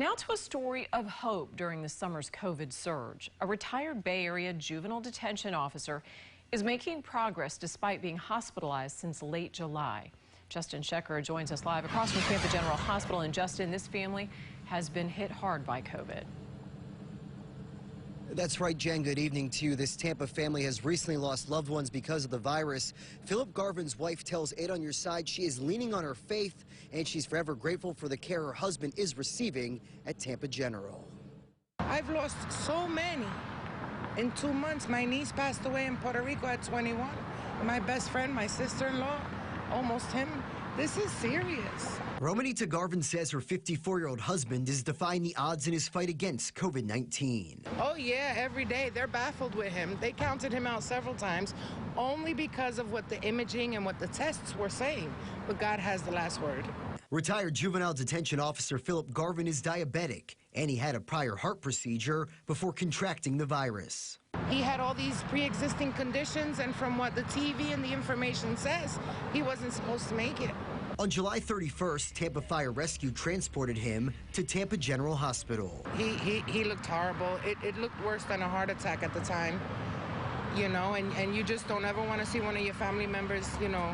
Now to a story of hope during the summer's COVID surge. A retired Bay Area juvenile detention officer is making progress despite being hospitalized since late July. Justin SCHECKER joins us live across from Tampa General Hospital. And Justin, this family has been hit hard by COVID. That's right, Jen. Good evening to you. This Tampa family has recently lost loved ones because of the virus. Philip Garvin's wife tells 8 on Your Side she is leaning on her faith, and she's forever grateful for the care her husband is receiving at Tampa General. I've lost so many. In 2 months, my niece passed away in Puerto Rico at 21. My best friend, my sister-in-law, almost him. This is serious. Romanita Garvin says her 54-year-old husband is defying the odds in his fight against COVID-19. Oh, yeah, every day. They're baffled with him. They counted him out several times only because of what the imaging and what the tests were saying. But God has the last word. Retired juvenile detention officer Philip Garvin is diabetic, and he had a prior heart procedure before contracting the virus. He had all these pre-existing conditions, and from what the TV and the information says, he wasn't supposed to make it. On July 31st, Tampa Fire Rescue transported him to Tampa General Hospital. He looked horrible. It looked worse than a heart attack at the time, you know, and you just don't ever want to see one of your family members, you know,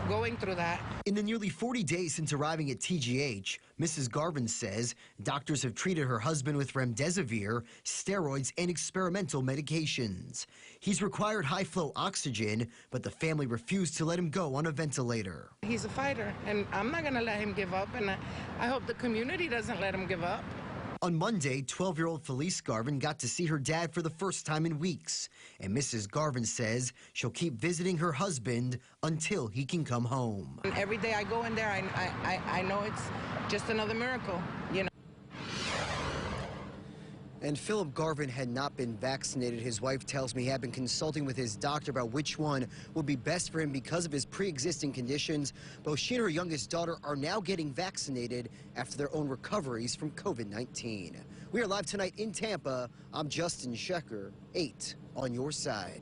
going through that. In the nearly 40 days since arriving at TGH, Mrs. Garvin says doctors have treated her husband with remdesivir, steroids, and experimental medications. He's required high-flow oxygen, but the family refused to let him go on a ventilator. He's a fighter, and I'm not going to let him give up, and I hope the community doesn't let him give up. On Monday, 12-year-old Felice Garvin got to see her dad for the first time in weeks. And Mrs. Garvin says she'll keep visiting her husband until he can come home. And every day I go in there, I know it's just another miracle, you know. And Philip Garvin had not been vaccinated. His wife tells me he had been consulting with his doctor about which one would be best for him because of his pre-existing conditions. Both she and her youngest daughter are now getting vaccinated after their own recoveries from COVID-19. We are live tonight in Tampa. I'm Justin SCHECKER, 8 on Your Side.